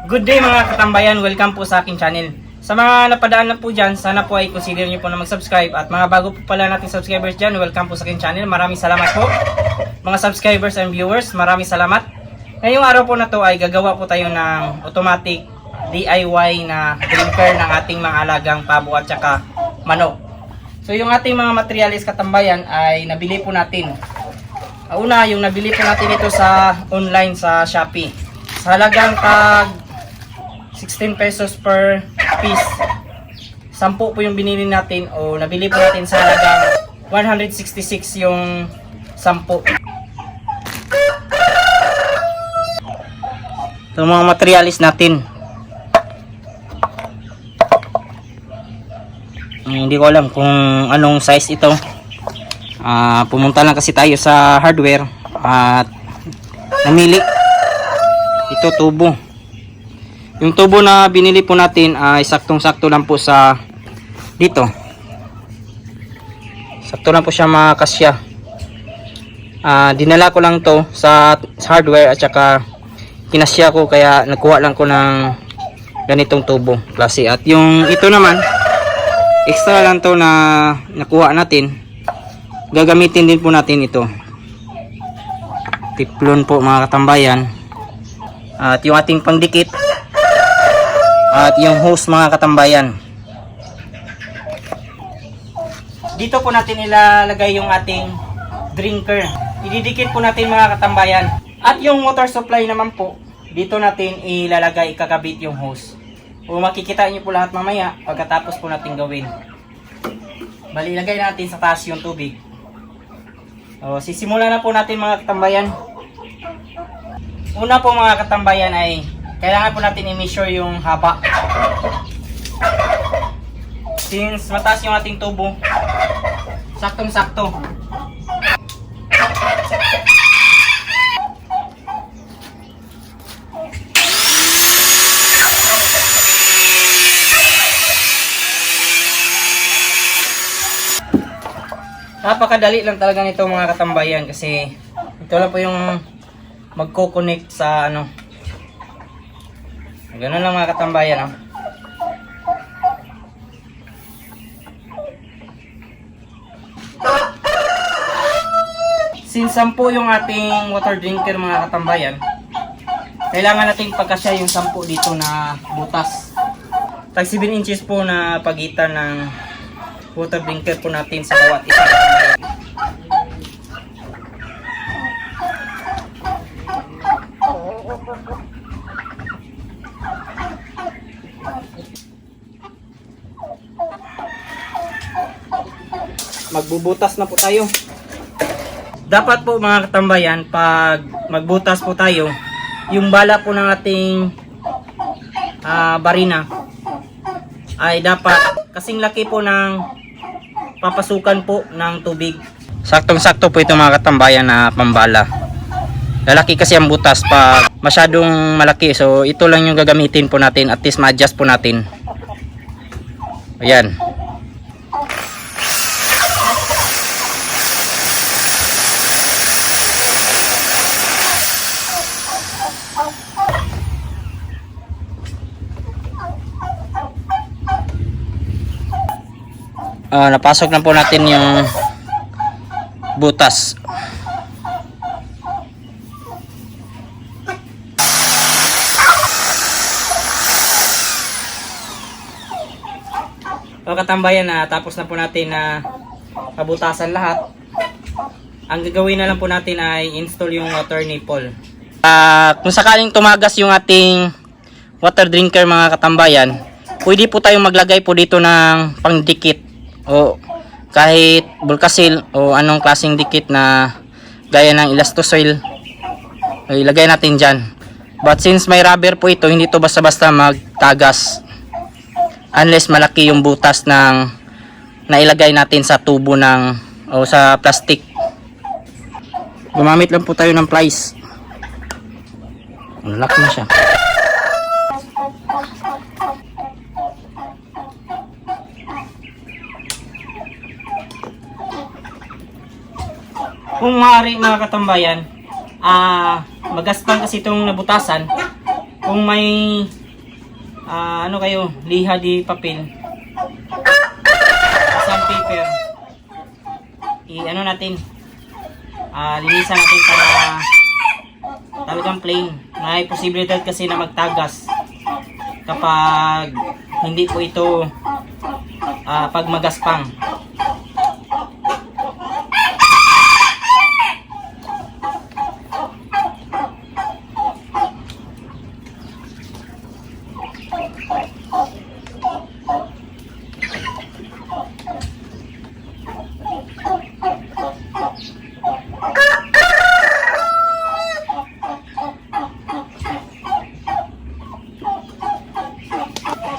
Good day mga katambayan, welcome po sa aking channel. Sa mga napadaan na po dyan, sana po ay consider nyo po na mag-subscribe. At mga bago po pala nating subscribers dyan, welcome po sa aking channel. Maraming salamat po. Mga subscribers and viewers, maraming salamat. Ngayong araw po na to ay gagawa po tayo ng automatic DIY na drinker ng ating mga alagang pabo at saka manok. So yung ating mga materials katambayan ay nabili po natin. Una, yung nabili po natin ito sa online sa Shopee. Sa halagang tag 16 pesos per piece. 10 po yung binili natin o nabili po natin sa halagang 166 yung 10. Ito mga materialis natin. Hindi ko alam kung anong size ito. Pumunta lang kasi tayo sa hardware at namili. Ito tubo. Yung tubo na binili po natin ay saktong-sakto lang po sa dito. Sakto lang po siya makasya. Dinala ko lang to sa hardware at saka kinasya ko kaya nagkuha lang ko ng ganitong tubo klase. At yung ito naman extra lang to na nakuha natin. Gagamitin din po natin ito. Tiplon po mga katambayan. At yung ating pangdikit at yung hose mga katambayan. Dito po natin ilalagay yung ating drinker. Ididikit po natin mga katambayan. At yung water supply naman po, dito natin ilalagay, ikakabit yung hose. O makikita nyo po lahat mamaya pagkatapos po natin gawin. Bali, ilagay natin sa taas yung tubig. O, sisimulan na po natin mga katambayan. Una po mga katambayan ay kailangan po natin i-measure yung haba. Since mataas yung ating tubo, saktong-sakto. Napakadali lang talaga nito mga katambayan kasi ito lang po yung magko-connect sa ano. Ganun lang mga katambayan, oh. Since 10 yung ating water drinker mga katambayan, kailangan nating pagkasya yung 10 dito na butas. Tag 7 inches po na pagitan ng water drinker po natin sa bawat isa. Magbubutas na po tayo. Dapat po mga katambayan, pag magbutas po tayo, yung bala po ng ating barina ay dapat kasing laki po ng papasukan po ng tubig. Saktong-sakto po ito mga katambayan na pambala. Lalaki kasi ang butas pag masyadong malaki. So ito lang yung gagamitin po natin, at least ma-adjust po natin. Ayan. Napasok na po natin yung butas. So katambayan, tapos na po natin na pabutasan lahat. Ang gagawin na lang po natin ay install yung water nipple. Kung sakaling tumagas yung ating water drinker mga katambayan, pwede po tayong maglagay po dito ng pangdikit o kahit bulkasil o anong klaseng dikit na gaya ng elastosil, ilagay natin dyan. But since may rubber po ito, hindi to basta-basta magtagas unless malaki yung butas ng nailagay natin sa tubo ng o sa plastic. Gumamit lang po tayo ng pliers. Lock na siya. Kung maaari mga katambayan, magaspang kasi itong nabutasan, kung may ano kayo, liha di papel, sandpaper, ano natin, linisan natin para talagang plain. May posibilidad kasi na magtagas kapag hindi po ito pag magaspang.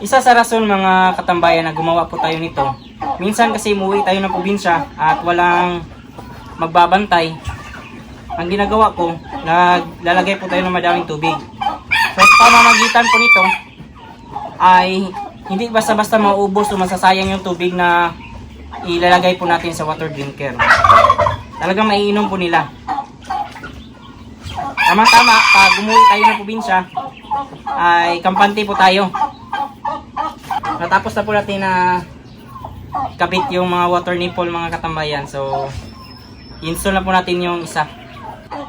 Isa sa rason mga katambayan na gumawa po tayo nito, minsan kasi umuwi tayo ng probinsya at walang magbabantay. Ang ginagawa ko, naglalagay po tayo ng madaming tubig. So pamamagitan po nito ay hindi basta-basta maubos o masasayang yung tubig na ilalagay po natin sa water drinker. Talagang maiinom po nila. Tama-tama, pag umuwi tayo ng probinsya ay kampante po tayo. Natapos na po natin na kabit yung mga water nipple mga katambayan. So, install na po natin yung isa.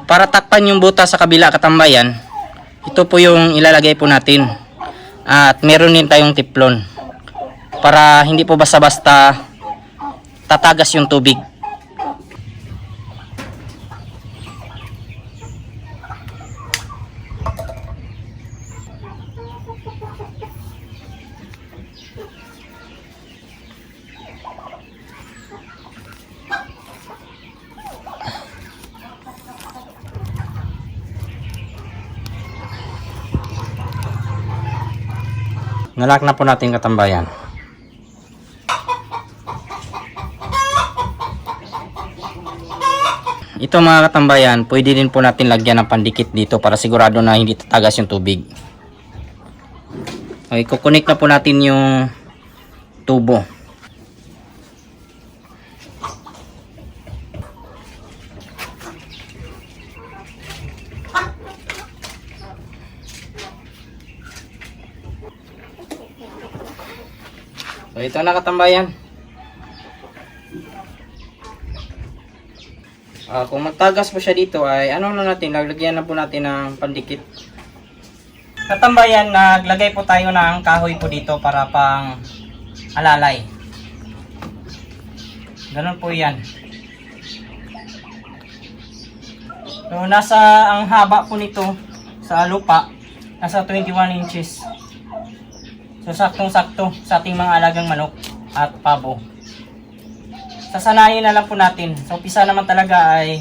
Para takpan yung butas sa kabila katambayan, ito po yung ilalagay po natin. At meron din tayong tiplon. Para hindi po basta-basta tatagas yung tubig. Nalak na po natin katambayan. Ito mga katambayan, pwede din po natin lagyan ng pandikit dito para sigurado na hindi tatagas yung tubig. Okay, kukunik na po natin yung tubo. So ito na katambayan. Kung magtagas po siya dito ay ano na natin, lagyan na po natin ng pandikit. Katambayan, naglagay po tayo ng kahoy po dito para pang alalay. Ganun po yan. So ang haba po nito sa lupa, nasa 21 inches. So saktong-sakto sa ating mga alagang manok at pabo. Sasanayin na lang po natin. So umpisa naman talaga ay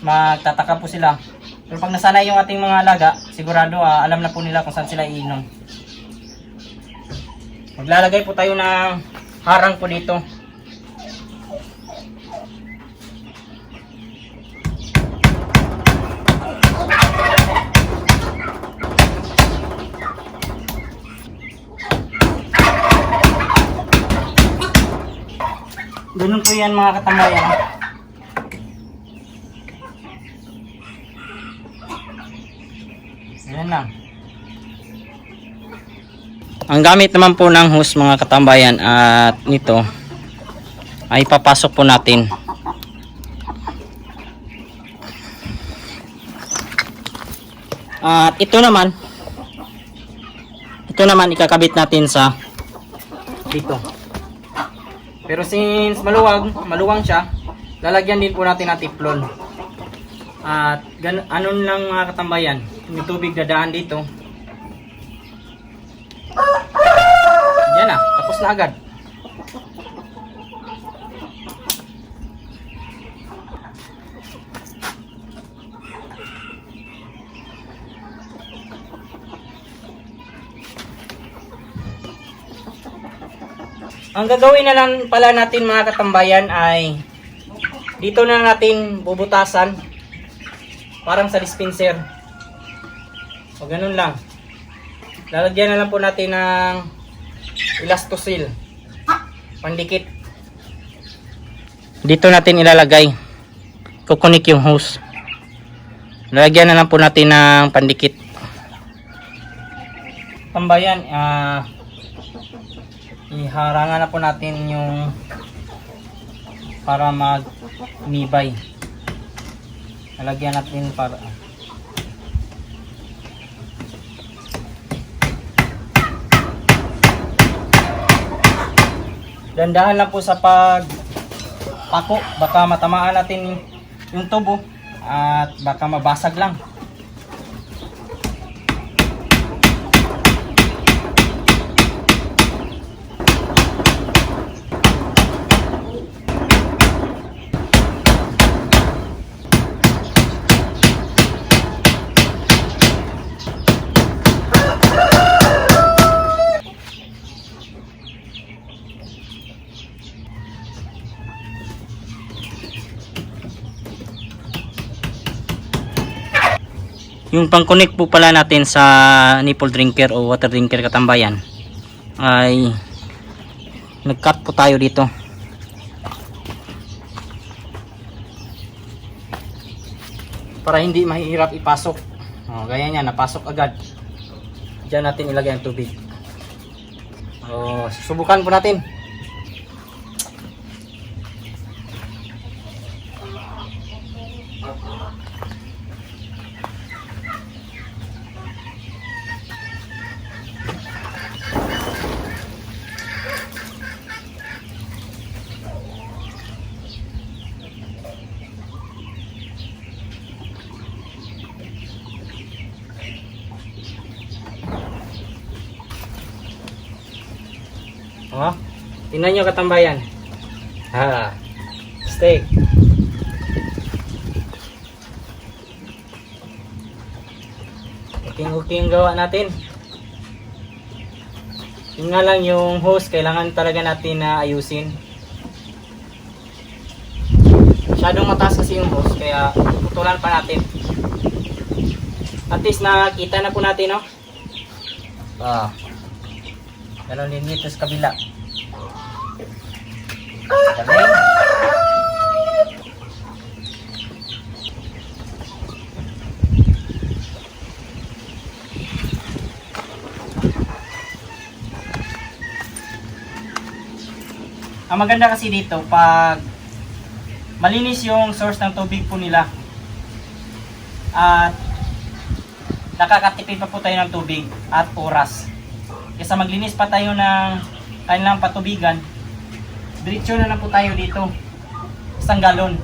magtataka po sila. Pero pag nasanay yung ating mga alaga, sigurado alam na po nila kung saan sila iinom. Maglalagay po tayo ng harang po dito. Ganun po yan mga katambayan. Ayan lang. Ang gamit naman po ng hose mga katambayan at nito ay papasok po natin. At ito naman ikakabit natin sa dito. Pero since maluwang siya, lalagyan din po natin ng tiplon. At anon lang mga katambayan, yung tubig dadaan dito. Yan na, tapos na agad. Ang gagawin na lang pala natin mga katambayan ay dito na natin bubutasan parang sa dispenser. O ganun lang. Lalagyan na lang po natin ng elastosil, pandikit. Dito natin ilalagay. Kukunik yung hose. Lalagyan na lang po natin ng pandikit. Tambayan, iharangan na po natin yung para mag-nibay. Nalagyan natin para dandahan lang po sa pagpako, baka matamaan natin yung tubo at baka mabasag lang. Yung pang-connect po pala natin sa nipple drinker o water drinker katambayan ay nag-cut po tayo dito. Para hindi mahirap ipasok. Gaya niya, napasok agad. Diyan natin ilagay ang tubig. Susubukan po natin. Tingnan nyo katambayan. Steak. Okay yung gawa natin. Yun nga lang yung hose, kailangan talaga natin na ayusin. Masyadong mataas kasi yung hose, kaya putulan pa natin. At least nakita na po natin, no? Ganun din dito sa kabila. Galing. Ang maganda kasi dito, pag malinis yung source ng tubig po nila at nakakatipid pa po tayo ng tubig at oras. Kaysa maglinis pa tayo ng kanilang patubigan, diretso na lang po tayo dito, 1 galon.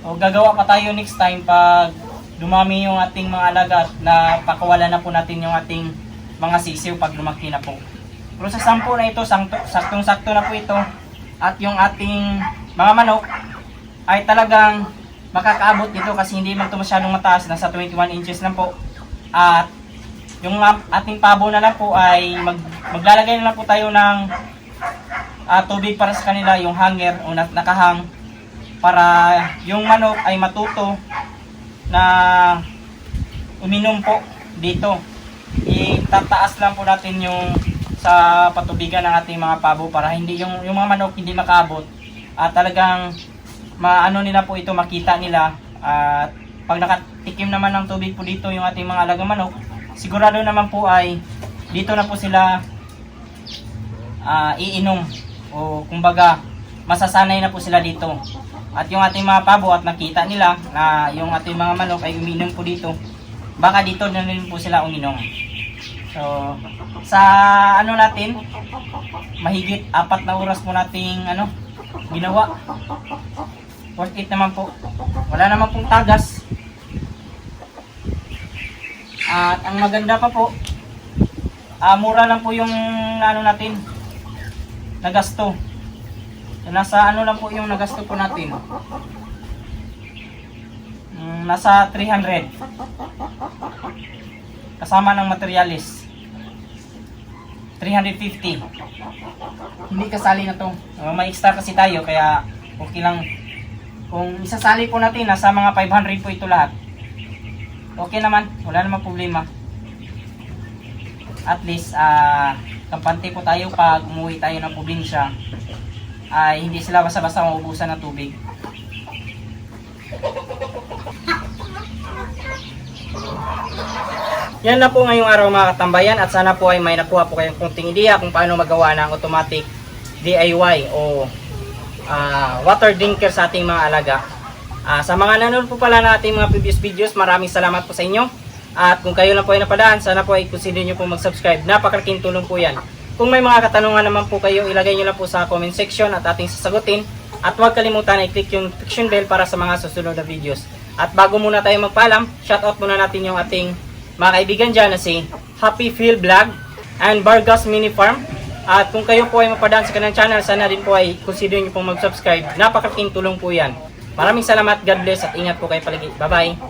O gagawa pa tayo next time pag dumami yung ating mga alaga na pakawalan na po natin yung ating mga sisiw pag lumaki na po. Pero sa sampo na ito, saktong-sakto na po ito. At yung ating mga manok ay talagang makakaabot dito kasi hindi man ito masyadong mataas. Nasa 21 inches lang po. At yung ating pabo na lang po ay maglalagay na lang po tayo ng tubig para sa kanila, yung hanger o nakahang, para yung manok ay matuto na uminom po dito. Itataas lang po natin yung sa patubigan ng ating mga pabo para hindi yung mga manok hindi makaabot at talagang maano nila po ito, makita nila. At pag nakatikim naman ng tubig po dito yung ating mga alagang manok, sigurado naman po ay dito na po sila iinom o kumbaga masasanay na po sila dito. At yung ating mga pabo at nakita nila na yung ating mga manok ay uminom po dito, baka dito na rin po sila uminom. So sa ano natin, mahigit 4 na oras po nating ginawa. Worth it naman po. Wala naman pong tagas. At ang maganda pa po, mura lang po yung natin nagasto. So, nasa lang po yung nagasto po natin. Nasa 300. Kasama ng materialis. 350. Hindi kasali na to. May extra kasi tayo kaya okay lang. Kung isasali po natin, nasa mga 500 po ito lahat. Okay naman, wala namang problema. At least kampante po tayo pag umuwi tayo ng probinsya, ay hindi sila basta-basta maubusan ng tubig. Yan na po ngayong araw mga katambayan, at sana po ay may nakuha po kayong kunting ideya kung paano magawa ng automatic DIY o water drinker sa ating mga alaga. Sa mga nanonood po pala na ating mga previous videos, maraming salamat po sa inyo. At kung kayo lang po ay napadaan, sana po ay consider nyo po mag-subscribe. Napakalaking tulong po yan. Kung may mga katanungan naman po kayo, ilagay nyo lang po sa comment section at ating sasagutin. At huwag kalimutan i-click yung notification bell para sa mga susunod na videos. At bago muna tayo magpaalam, shoutout muna natin yung ating mga kaibigan dyan na si Happy Field Vlog and Vargas Mini Farm. At kung kayo po ay mapadaan sa kanilang channel, sana din po ay consider nyo po mag-subscribe. Napakalaking tulong po yan. Maraming salamat, God bless, at ingat po kayo palagi. Bye-bye!